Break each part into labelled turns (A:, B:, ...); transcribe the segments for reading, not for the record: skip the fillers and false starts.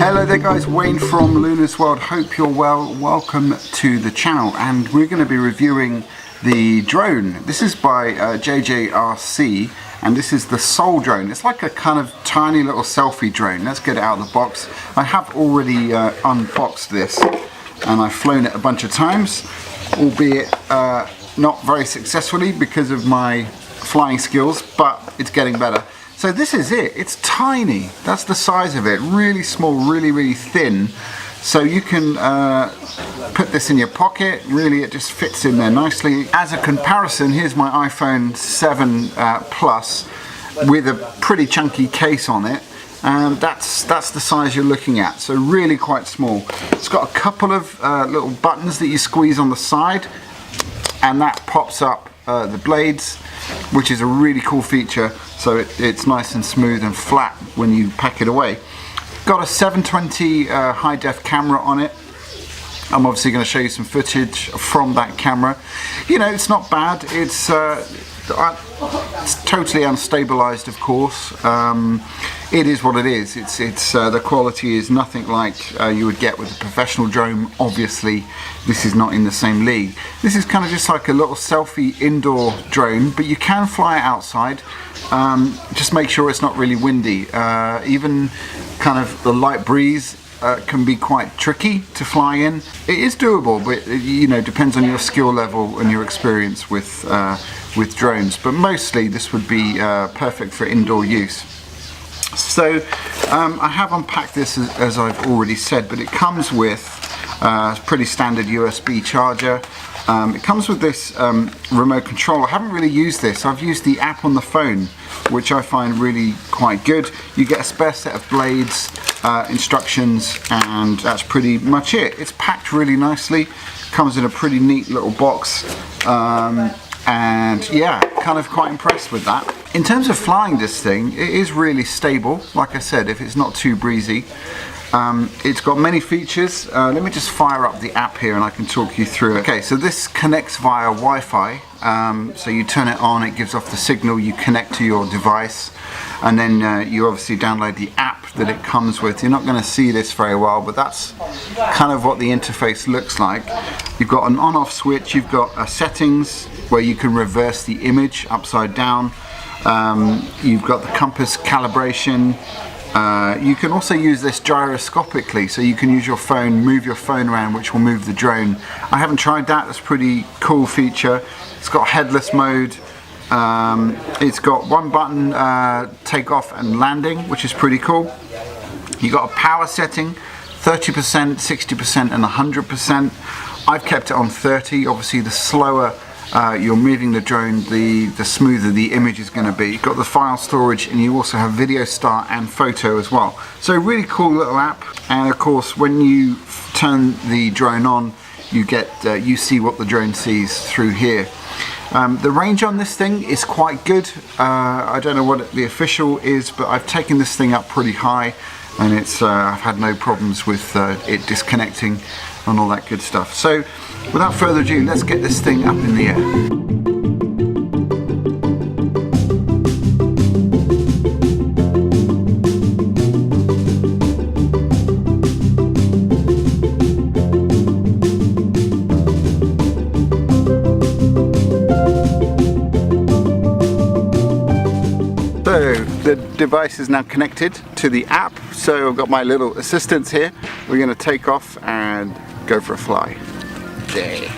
A: Hello there guys, Wayne from Luna's World. Hope you're well. Welcome to the channel, and we're going to be reviewing the drone. This is by JJRC, and this is the Soul drone. It's like a kind of tiny little selfie drone. Let's get it out of the box. I have already unboxed this, and I've flown it a bunch of times, albeit not very successfully because of my flying skills, but it's getting better. So this is it. It's tiny. That's the size of it. Really small, really thin. So you can put this in your pocket. Really, it just fits in there nicely. As a comparison, here's my iPhone 7 Plus with a pretty chunky case on it. And that's the size you're looking at. So really quite small. It's got a couple of little buttons that you squeeze on the side, and that pops up the blades, which is a really cool feature. So it's nice and smooth and flat when you pack it away. Got a 720 high def camera on it. I'm obviously going to show you some footage from that camera. You know, it's not bad. It's totally unstabilized, of course. It is what it is. It's the quality is nothing like you would get with a professional drone. Obviously, this is not in the same league. This is kind of just like a little selfie indoor drone, but you can fly it outside. Just make sure it's not really windy. Even kind of the light breeze can be quite tricky to fly in. It is doable, but you know, depends on your skill level and your experience with drones. But mostly this would be perfect for indoor use. So I have unpacked this as I've already said, but it comes with a pretty standard USB charger. It comes with this remote control. I haven't really used this. I've used the app on the phone, which I find really quite good. You get a spare set of blades, instructions, and that's pretty much it. It's packed really nicely. Comes in a pretty neat little box. And yeah, kind of quite impressed with that. In terms of flying this thing, it is really stable. Like I said, if it's not too breezy. It's got many features. Let me just fire up the app here and I can talk you through it. Okay, so this connects via Wi-Fi. So you turn it on, it gives off the signal, you connect to your device, and then you obviously download the app that it comes with. You're not going to see this very well, but that's kind of what the interface looks like. You've got an on-off switch, you've got settings where you can reverse the image upside down. You've got the compass calibration. You can also use this gyroscopically, so you can use your phone, move your phone around, which will move the drone. I haven't tried that. That's a pretty cool feature. It's got headless mode. It's got one button, takeoff and landing, which is pretty cool. You got a power setting, 30%, 60% and 100%. I've kept it on 30. Obviously the slower you're moving the drone, the smoother the image is going to be. You've got the file storage, and you also have video start and photo as well. So really cool little app. And of course, when you turn the drone on, you get you see what the drone sees through here. The range on this thing is quite good. I don't know what the official is, but I've taken this thing up pretty high, and it's I've had no problems with it disconnecting and all that good stuff. So without further ado, let's get this thing up in the air. So the device is now connected to the app, so I've got my little assistants here. We're going to take off and go for a fly. There.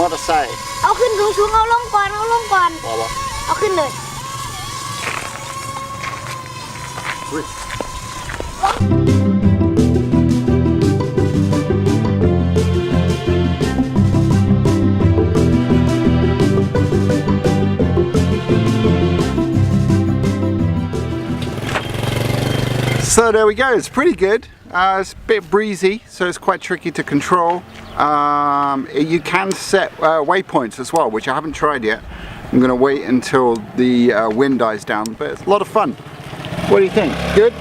B: motorcycle
C: เอาขึ้นสูงๆเอาลงก่อนเอาลงก่อน
B: ว้าว
C: เอาขึ้นเลย
A: So there we go, it's pretty good. It's a bit breezy, so it's quite tricky to control. You can set waypoints as well, which I haven't tried yet. I'm going to wait until the wind dies down, but it's a lot of fun. What do you think? Good?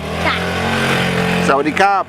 A: Sawadee Krap.